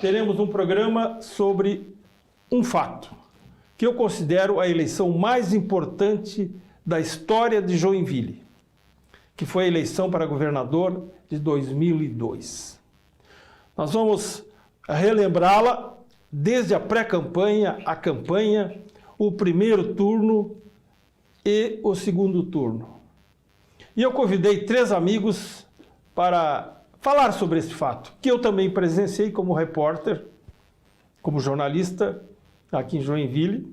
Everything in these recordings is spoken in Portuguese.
teremos um programa sobre um fato, que eu considero a eleição mais importante da história de Joinville, que foi a eleição para governador de 2002. Nós vamos relembrá-la desde a pré-campanha, a campanha, o primeiro turno e o segundo turno. E eu convidei 3 amigos para falar sobre esse fato, que eu também presenciei como repórter, como jornalista aqui em Joinville.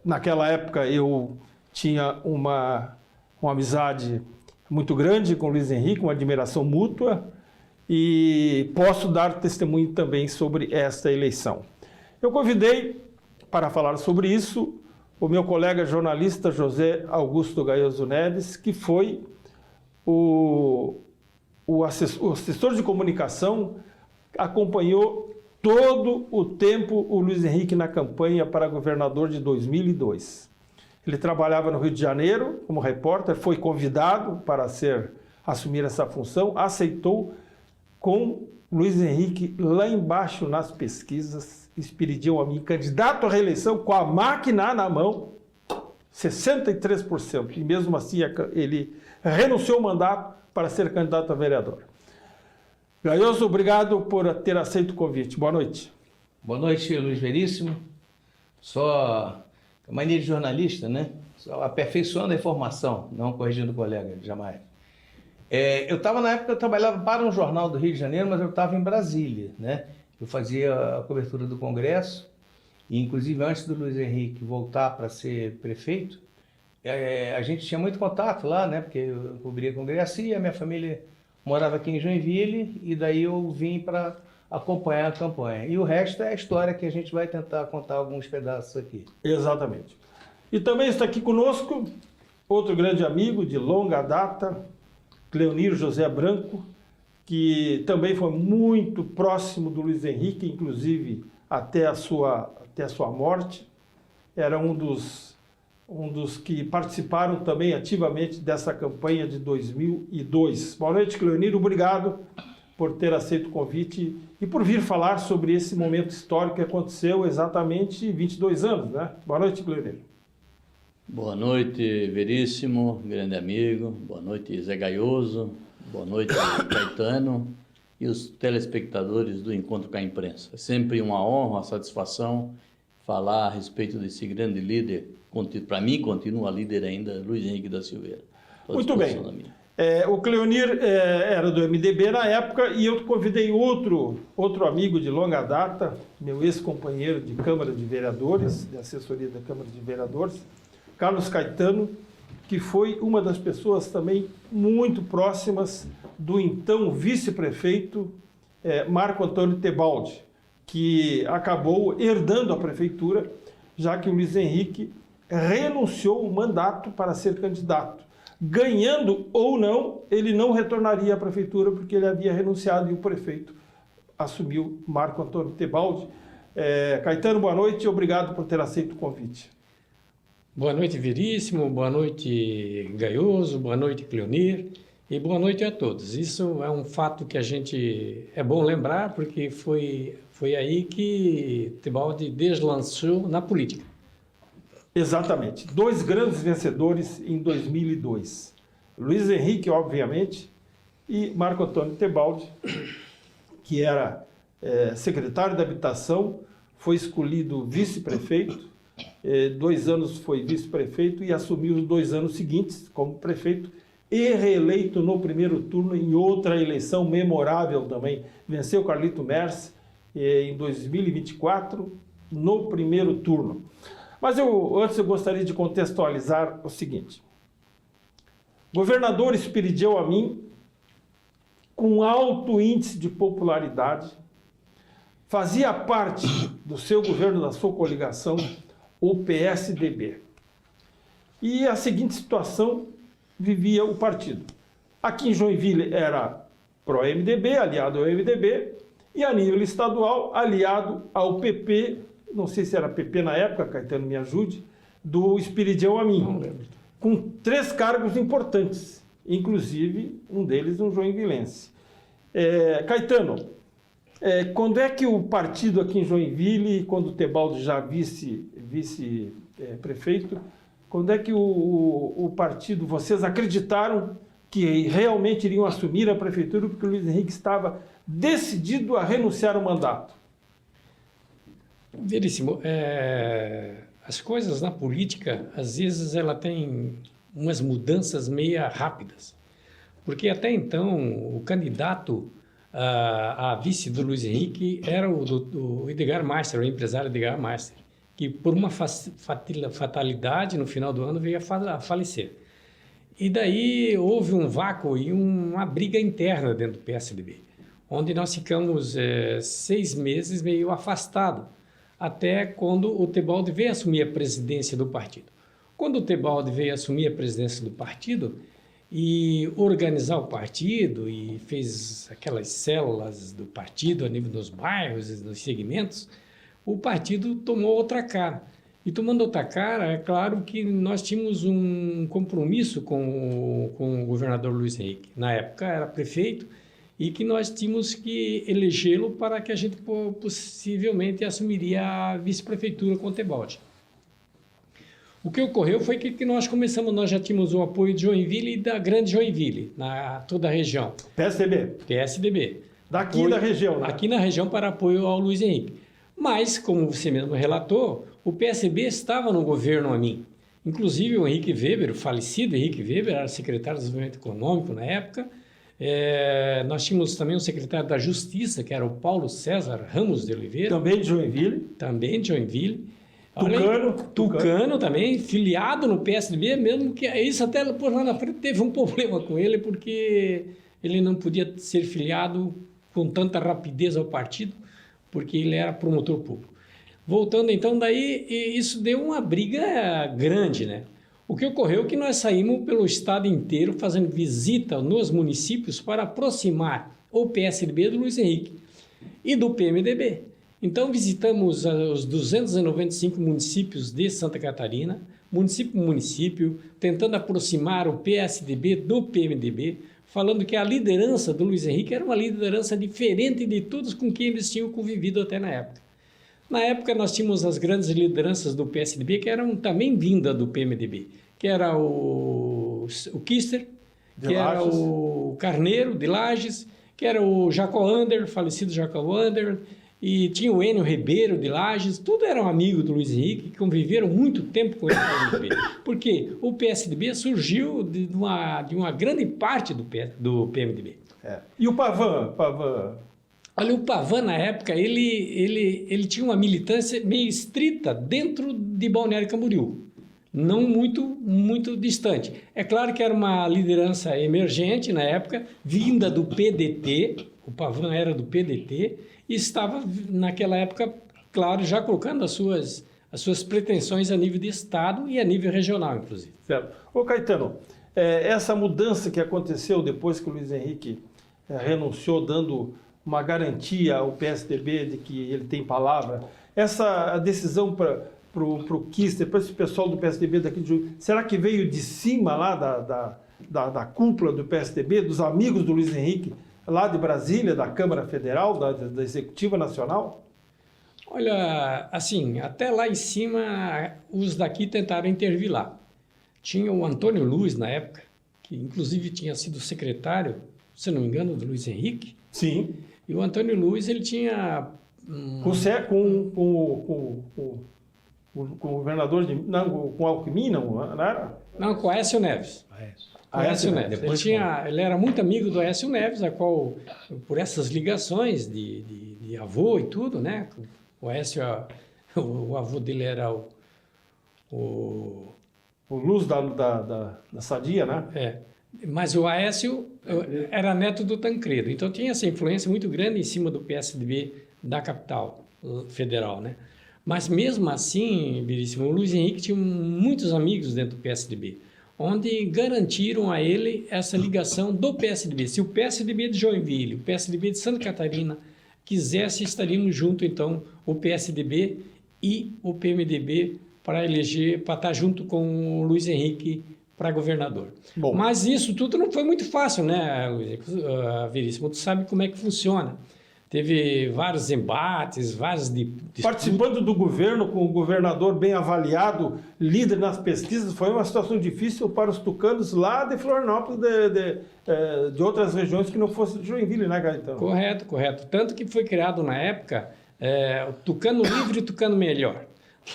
Naquela época eu tinha uma amizade muito grande com o Luiz Henrique, uma admiração mútua, e posso dar testemunho também sobre esta eleição. Eu convidei para falar sobre isso o meu colega jornalista José Augusto Gaioso Neves, que foi o assessor de comunicação, acompanhou todo o tempo o Luiz Henrique na campanha para governador de 2002. Ele trabalhava no Rio de Janeiro como repórter, foi convidado para assumir essa função, aceitou, com Luiz Henrique lá embaixo nas pesquisas, expediu a mim, candidato à reeleição com a máquina na mão, 63%, e mesmo assim ele renunciou ao mandato para ser candidato a vereador. Gaioso, obrigado por ter aceito o convite. Boa noite. Boa noite, Luiz Veríssimo. Só mania de jornalista, né? Só aperfeiçoando a informação, não corrigindo o colega, jamais. Na época, eu trabalhava para um jornal do Rio de Janeiro, mas eu estava em Brasília, né? Eu fazia a cobertura do Congresso, e inclusive antes do Luiz Henrique voltar para ser prefeito, a gente tinha muito contato lá, né? Porque eu cobria Congresso e a minha família morava aqui em Joinville, e daí eu vim para acompanhar a campanha. E o resto é a história que a gente vai tentar contar alguns pedaços aqui. Exatamente. E também está aqui conosco outro grande amigo de longa data, Cleonir José Branco, que também foi muito próximo do Luiz Henrique, inclusive até a sua morte. Era um dos que participaram também ativamente dessa campanha de 2002. Boa noite, Cleonir. Obrigado por ter aceito o convite e por vir falar sobre esse momento histórico que aconteceu exatamente 22 anos, né? Boa noite, Cleonir. Boa noite, Veríssimo, grande amigo. Boa noite, Zé Gaioso. Boa noite, Caetano e os telespectadores do Encontro com a Imprensa. É sempre uma honra, uma satisfação falar a respeito desse grande líder. Para mim, continua líder ainda, Luiz Henrique da Silveira. Muito bem. O Cleonir era do MDB na época, e eu convidei outro amigo de longa data, meu ex-companheiro de Câmara de Vereadores, de assessoria da Câmara de Vereadores, Carlos Caetano, que foi uma das pessoas também muito próximas do então vice-prefeito Marco Antônio Tebaldi, que acabou herdando a prefeitura, já que o Luiz Henrique renunciou o mandato para ser candidato. Ganhando ou não, ele não retornaria à prefeitura porque ele havia renunciado e o prefeito assumiu, Marco Antônio Tebaldi. Caetano, boa noite e obrigado por ter aceito o convite. Boa noite, Veríssimo, boa noite, Gaioso, boa noite, Cleonir, e boa noite a todos. Isso é um fato que é bom lembrar, porque foi aí que Tebaldi deslançou na política. Exatamente. 2 grandes vencedores em 2002. Luiz Henrique, obviamente, e Marco Antônio Tebaldi, que era secretário da Habitação, foi escolhido vice-prefeito, 2 anos foi vice-prefeito e assumiu os 2 anos seguintes como prefeito e reeleito no primeiro turno em outra eleição memorável também. Venceu Carlito Merz em 2024 no primeiro turno. Mas antes eu gostaria de contextualizar o seguinte. Governador Esperidião Amin, com alto índice de popularidade, fazia parte do seu governo, da sua coligação, o PSDB. E a seguinte situação vivia o partido. Aqui em Joinville era pró-MDB, aliado ao MDB, e a nível estadual, aliado ao PP, não sei se era PP na época, Caetano me ajude, do Esperidião Amin, com 3 cargos importantes, inclusive um deles um joinvilense. Caetano, Quando é que o partido aqui em Joinville, quando o Tebaldo já vice-prefeito, quando é que o partido, vocês acreditaram que realmente iriam assumir a prefeitura porque o Luiz Henrique estava decidido a renunciar ao mandato? Veríssimo, as coisas na política, às vezes, ela tem umas mudanças meio rápidas. Porque até então, o candidato a vice do Luiz Henrique era o Edgar Meister, o empresário Edgar Meister, que por uma fatalidade no final do ano veio a falecer. E daí houve um vácuo e uma briga interna dentro do PSDB, onde nós ficamos 6 meses meio afastados, até quando o Tebaldo veio assumir a presidência do partido. Quando o Tebaldo veio assumir a presidência do partido e organizar o partido e fez aquelas células do partido a nível dos bairros e dos segmentos, o partido tomou outra cara. E tomando outra cara, é claro que nós tínhamos um compromisso com o governador Luiz Henrique. Na época era prefeito e que nós tínhamos que elegê-lo para que a gente possivelmente assumiria a vice-prefeitura com o Tebaldi. O que ocorreu foi que nós já tínhamos o apoio de Joinville e da Grande Joinville, toda a região. PSDB. Daqui da região, né? Aqui na região para apoio ao Luiz Henrique. Mas, como você mesmo relatou, o PSB estava no governo a mim. Inclusive o Henrique Weber, o falecido Henrique Weber, era secretário de Desenvolvimento Econômico na época. Nós tínhamos também o secretário da Justiça, que era o Paulo César Ramos de Oliveira. Também de Joinville. Também de Joinville. Tucano também, filiado no PSDB, mesmo que isso até por lá na frente teve um problema com ele, porque ele não podia ser filiado com tanta rapidez ao partido, porque ele era promotor público. Voltando então, daí isso deu uma briga grande, né? O que ocorreu é que nós saímos pelo estado inteiro fazendo visita nos municípios para aproximar o PSDB do Luiz Henrique e do PMDB. Então visitamos os 295 municípios de Santa Catarina, município por município, tentando aproximar o PSDB do PMDB, falando que a liderança do Luiz Henrique era uma liderança diferente de todos com quem eles tinham convivido até na época. Na época nós tínhamos as grandes lideranças do PSDB que eram também vinda do PMDB, que era o Kister, que era o Carneiro de Lages, que era o Jacó Ander, falecido Jacó Ander, e tinha o Enio Ribeiro de Lages, tudo eram amigos do Luiz Henrique, que conviveram muito tempo com ele no PSDB. Porque o PSDB surgiu de uma grande parte do PMDB. E o Pavan? Olha, o Pavan, na época, ele tinha uma militância meio estrita dentro de Balneário Camboriú, não muito distante. É claro que era uma liderança emergente na época, vinda do PDT, o Pavan era do PDT, e estava, naquela época, claro, já colocando as suas pretensões a nível de Estado e a nível regional, inclusive. Certo. Ô Caetano, essa mudança que aconteceu depois que o Luiz Henrique renunciou, dando uma garantia ao PSDB de que ele tem palavra, essa decisão para o Kister, para esse pessoal do PSDB daqui de Juiz, será que veio de cima lá da cúpula do PSDB, dos amigos do Luiz Henrique, lá de Brasília, da Câmara Federal, da Executiva Nacional? Olha, assim, até lá em cima, os daqui tentaram intervir lá. Tinha o Antônio Luiz, na época, que inclusive tinha sido secretário, se não me engano, do Luiz Henrique. Sim. E o Antônio Luiz, ele tinha... Com o governador de... Não, com Alckmin, não era? Não, com Aécio Neves. Aécio Neves. Ele era muito amigo do Aécio Neves, a qual, por essas ligações de avô e tudo, né? O Aécio, o avô dele era o Luz da Sadia, né? Mas o Aécio era neto do Tancredo, então tinha essa influência muito grande em cima do PSDB da capital federal, né? Mas mesmo assim, Veríssimo, o Luiz Henrique tinha muitos amigos dentro do PSDB, onde garantiram a ele essa ligação do PSDB. Se o PSDB de Joinville, o PSDB de Santa Catarina quisesse, estaríamos junto, então, o PSDB e o PMDB para estar junto com o Luiz Henrique para governador. Bom. Mas isso tudo não foi muito fácil, né, Veríssimo? Tu sabe como é que funciona. teve vários embates, vários disputas. Participando do governo, com o governador bem avaliado, líder nas pesquisas, foi uma situação difícil para os tucanos lá de Florianópolis, de outras regiões que não fossem de Joinville, né, Gaetano? Correto, correto. Tanto que foi criado na época o Tucano Livre e Tucano Melhor.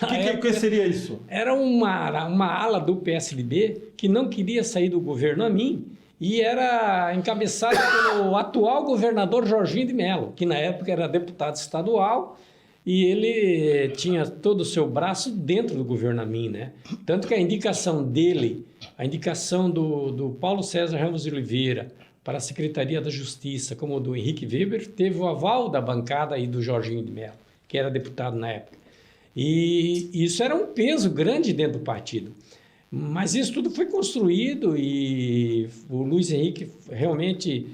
O que seria isso? Era uma ala do PSDB que não queria sair do governo Amin e era encabeçada pelo atual governador Jorginho de Mello, que na época era deputado estadual e ele tinha todo o seu braço dentro do governo Amin, né? Tanto que a indicação dele, a indicação do Paulo César Ramos de Oliveira para a Secretaria da Justiça, como do Henrique Weber, teve o aval da bancada e do Jorginho de Mello, que era deputado na época. E isso era um peso grande dentro do partido. Mas isso tudo foi construído e o Luiz Henrique realmente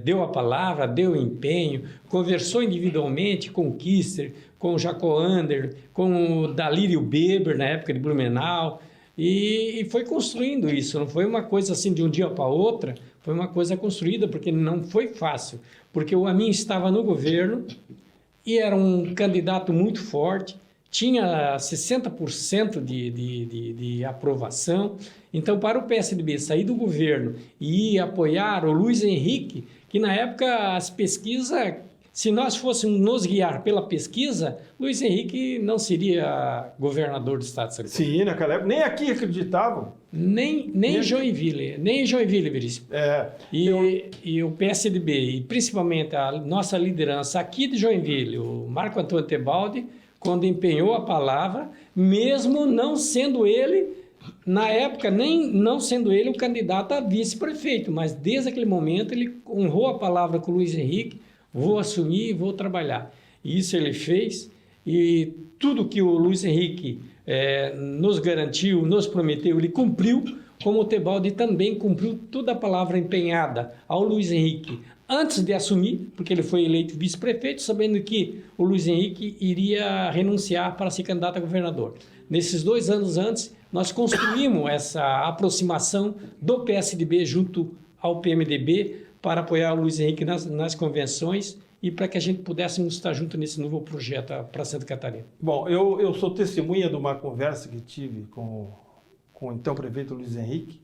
deu a palavra, deu o empenho, conversou individualmente com o Kister, com o Jacoander, com o Dalírio Beber, na época de Blumenau, e foi construindo isso. Não foi uma coisa assim de um dia para outra, foi uma coisa construída, porque não foi fácil. Porque o Amin estava no governo e era um candidato muito forte, tinha 60% de aprovação. Então, para o PSDB sair do governo e ir apoiar o Luiz Henrique, que na época as pesquisas, se nós fôssemos nos guiar pela pesquisa, Luiz Henrique não seria governador do estado de São Paulo. Sim, naquela época. Nem aqui acreditavam. Nem em Joinville, Veríssimo. E o PSDB, e principalmente a nossa liderança aqui de Joinville, o Marco Antônio Tebaldi, quando empenhou a palavra, mesmo não sendo ele, na época, nem não sendo ele o candidato a vice-prefeito, mas desde aquele momento ele honrou a palavra com o Luiz Henrique, vou assumir e vou trabalhar. E isso ele fez, e tudo que o Luiz Henrique nos garantiu, nos prometeu, ele cumpriu, como o Tebaldi também cumpriu toda a palavra empenhada ao Luiz Henrique, antes de assumir, porque ele foi eleito vice-prefeito, sabendo que o Luiz Henrique iria renunciar para ser candidato a governador. Nesses 2 anos antes, nós construímos essa aproximação do PSDB junto ao PMDB para apoiar o Luiz Henrique nas convenções e para que a gente pudéssemos estar junto nesse novo projeto para Santa Catarina. Bom, eu sou testemunha de uma conversa que tive com o então prefeito Luiz Henrique,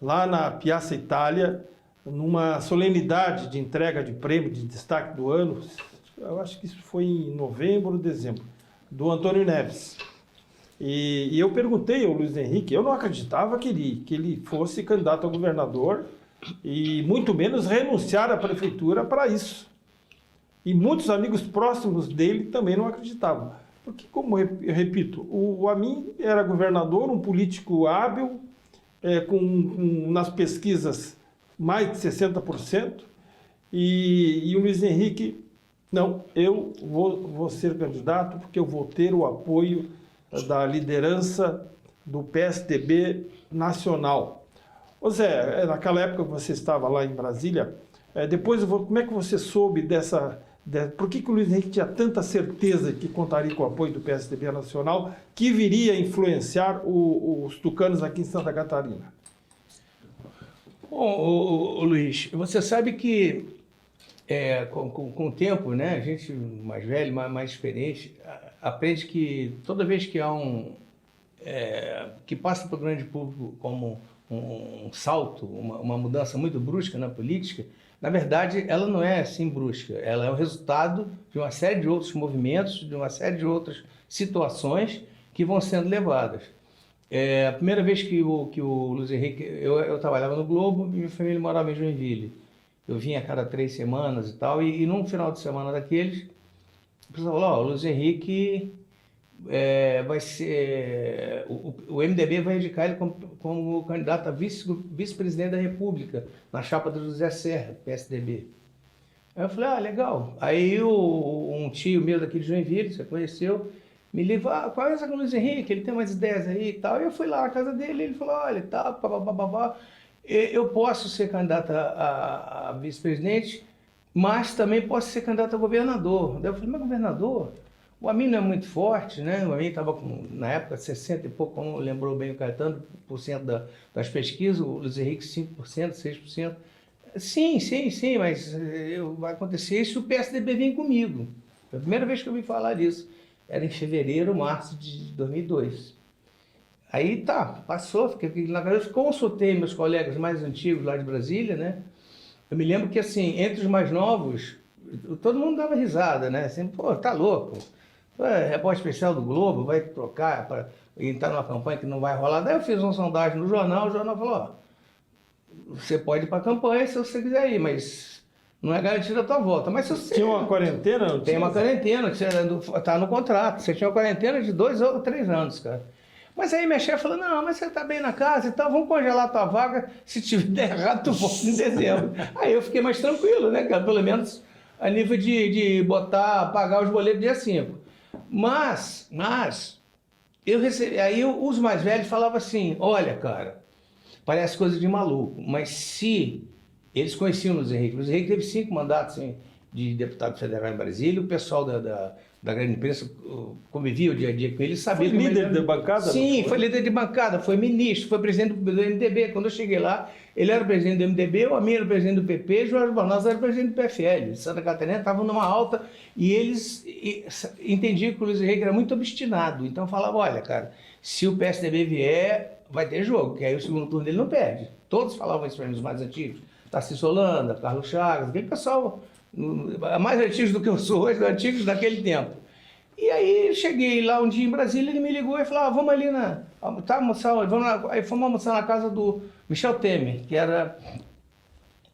lá na Piazza Itália, numa solenidade de entrega de prêmio de destaque do ano, eu acho que isso foi em novembro ou dezembro, do Antônio Neves. E eu perguntei ao Luiz Henrique, eu não acreditava que ele fosse candidato a governador e muito menos renunciar à prefeitura para isso. E muitos amigos próximos dele também não acreditavam. Porque, como eu repito, o Amin era governador, um político hábil, nas pesquisas mais de 60%, e o Luiz Henrique, não, eu vou ser candidato porque eu vou ter o apoio da liderança do PSDB nacional. Ô Zé, naquela época que você estava lá em Brasília, como é que você soube por que o Luiz Henrique tinha tanta certeza que contaria com o apoio do PSDB nacional, que viria influenciar os tucanos aqui em Santa Catarina? Bom, Luiz, você sabe que com o tempo, né, a gente mais velho, mais experiente, aprende que toda vez que há que passa para o grande público como um salto, uma mudança muito brusca na política, na verdade ela não é assim brusca, ela é o resultado de uma série de outros movimentos, de uma série de outras situações que vão sendo levadas. A primeira vez que o Luiz Henrique... Eu trabalhava no Globo e minha família morava em Joinville. Eu vinha a cada 3 semanas e tal, e num final de semana daqueles, o pessoal falou, o Luiz Henrique vai ser... O MDB vai indicar ele como candidato a vice-presidente da República, na chapa do José Serra, PSDB. Aí eu falei, legal. Aí um tio meu daqui de Joinville, você conheceu, me ligou, conversa com o Luiz Henrique, ele tem umas ideias aí e tal. E eu fui lá na casa dele, ele falou, olha, tal, babá, eu posso ser candidato a vice-presidente, mas também posso ser candidato a governador. Daí eu falei, mas governador? O Amin não é muito forte, né? O Amin estava na época 60 e pouco, como lembrou bem o Caetano, por cento das pesquisas, o Luiz Henrique 5%, 6%. Sim, mas vai acontecer isso se o PSDB vir comigo. Foi a primeira vez que eu ouvi falar disso. Era em fevereiro, março de 2002. Aí tá, passou, fiquei na cabeça, consultei meus colegas mais antigos lá de Brasília, né? Eu me lembro que, assim, entre os mais novos, todo mundo dava risada, né? Assim, pô, tá louco. É repórter especial do Globo, vai trocar para entrar numa campanha que não vai rolar. Daí eu fiz uma sondagem no jornal, o jornal falou, ó, você pode ir para a campanha se você quiser ir, mas não é garantida a tua volta. Mas se você... Tinha uma quarentena? Não Tem tinha? uma quarentena, que está no contrato. Você tinha uma quarentena de 2 ou 3 anos, cara. Mas aí minha chefe falou, não, mas você está bem na casa e tal, vamos congelar a tua vaga, se tiver errado, tu volta em dezembro. Aí eu fiquei mais tranquilo, né, cara? Pelo menos a nível de pagar os boletos dia 5. Mas, eu recebi, aí os mais velhos falavam assim, olha, cara, parece coisa de maluco, mas se eles conheciam o Luiz Henrique teve 5 mandatos assim, de deputado federal em Brasília, o pessoal da grande imprensa convivia o dia a dia com ele, sabia... Foi líder de bancada? Sim, foi líder de bancada, foi ministro, foi presidente do MDB. Quando eu cheguei lá, ele era presidente do MDB, o Amir era presidente do PP, Jorge Barnosa era presidente do PFL. Santa Catarina estava numa alta e eles entendiam que o Luiz Henrique era muito obstinado. Então falavam, olha, cara, se o PSDB vier, vai ter jogo, que aí o segundo turno dele não perde. Todos falavam isso para mim, os mais antigos. Tarcísio Holanda, Carlos Chagas, aquele pessoal... mais antigos do que eu sou hoje, antigos daquele tempo. E aí cheguei lá um dia em Brasília, ele me ligou e falou, vamos ali tá almoçar, vamos lá. Aí fomos almoçar na casa do Michel Temer, que era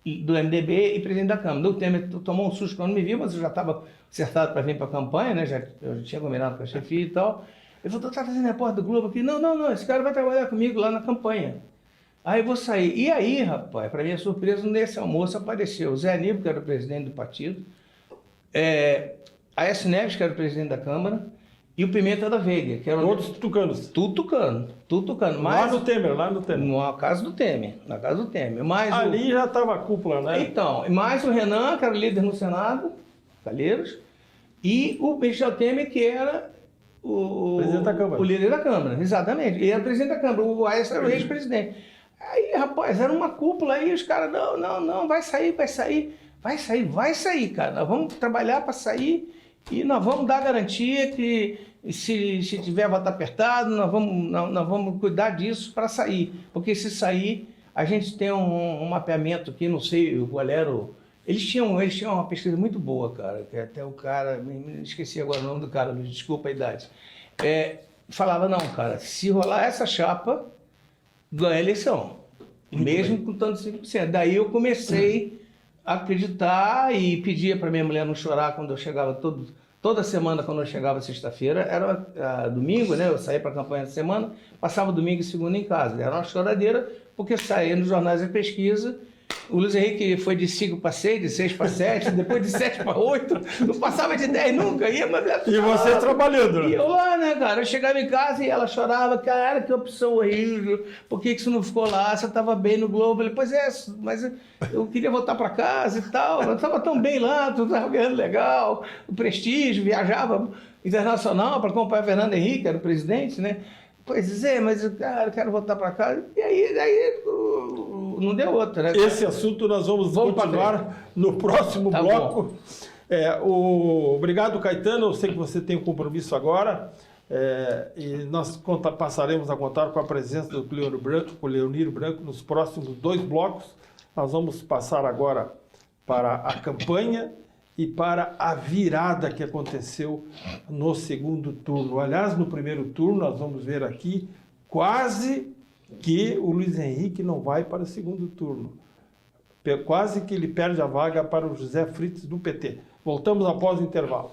do MDB e presidente da Câmara. O Temer tomou um susto quando me viu, mas eu já estava acertado para vir para a campanha, né? Eu tinha combinado com a chefia e tal. Ele falou, tá fazendo repórter do Globo aqui? Não, esse cara vai trabalhar comigo lá na campanha. Aí eu vou sair. E aí, rapaz, para minha surpresa, nesse almoço apareceu o Zé Aníbal, que era o presidente do partido, Aécio Neves, que era o presidente da Câmara, e o Pimenta da Veiga, que era Todos tucanos. tudo tucano. Lá no Temer. Na casa do Temer. Mais ali já estava a cúpula, né? Então, mais o Renan, que era o líder no Senado, Calheiros, e o Michel Temer, que era presidente da Câmara. O líder da Câmara, exatamente. Ele era o presidente da Câmara, o Aécio era o ex-presidente. Aí, rapaz, era uma cúpula aí, os caras, não, vai sair, cara. Nós vamos trabalhar para sair e nós vamos dar garantia que se tiver voto apertado, nós vamos cuidar disso para sair. Porque se sair, a gente tem um mapeamento aqui, não sei qual era o... Eles tinham uma pesquisa muito boa, cara, que até o cara, me esqueci agora o nome do cara, desculpa a idade, falava, não, cara, se rolar essa chapa, ganha a eleição, mesmo com tanto 5%. Daí eu comecei a acreditar e pedia para minha mulher não chorar quando eu chegava, toda semana quando eu chegava sexta-feira, era domingo, né, eu saía para a campanha da semana, passava domingo e segunda em casa, era uma choradeira, porque saía nos jornais de pesquisa. O Luiz Henrique foi de 5 para 6, de 6 para 7, depois de 7 para 8, não passava de 10 nunca. E você trabalhando. E eu lá, né, cara? Eu chegava em casa e ela chorava, cara, que opção horrível, por que você não ficou lá? Você estava bem no Globo. Eu falei, pois é, mas eu queria voltar para casa e tal, eu estava tão bem lá, tudo estava ganhando legal, o prestígio, viajava internacional para acompanhar Fernando Henrique, era o presidente, né? Pois é, mas cara, eu quero voltar para casa. E aí não deu outra, né? Esse assunto nós vamos continuar no próximo bloco. Obrigado, Caetano. Eu sei que você tem um compromisso agora. E nós passaremos a contar com a presença do Cleonir Branco nos próximos 2 blocos. Nós vamos passar agora para a campanha e para a virada que aconteceu no segundo turno. Aliás, no primeiro turno, nós vamos ver aqui, quase que o Luiz Henrique não vai para o segundo turno. Quase que ele perde a vaga para o José Fritas do PT. Voltamos após o intervalo.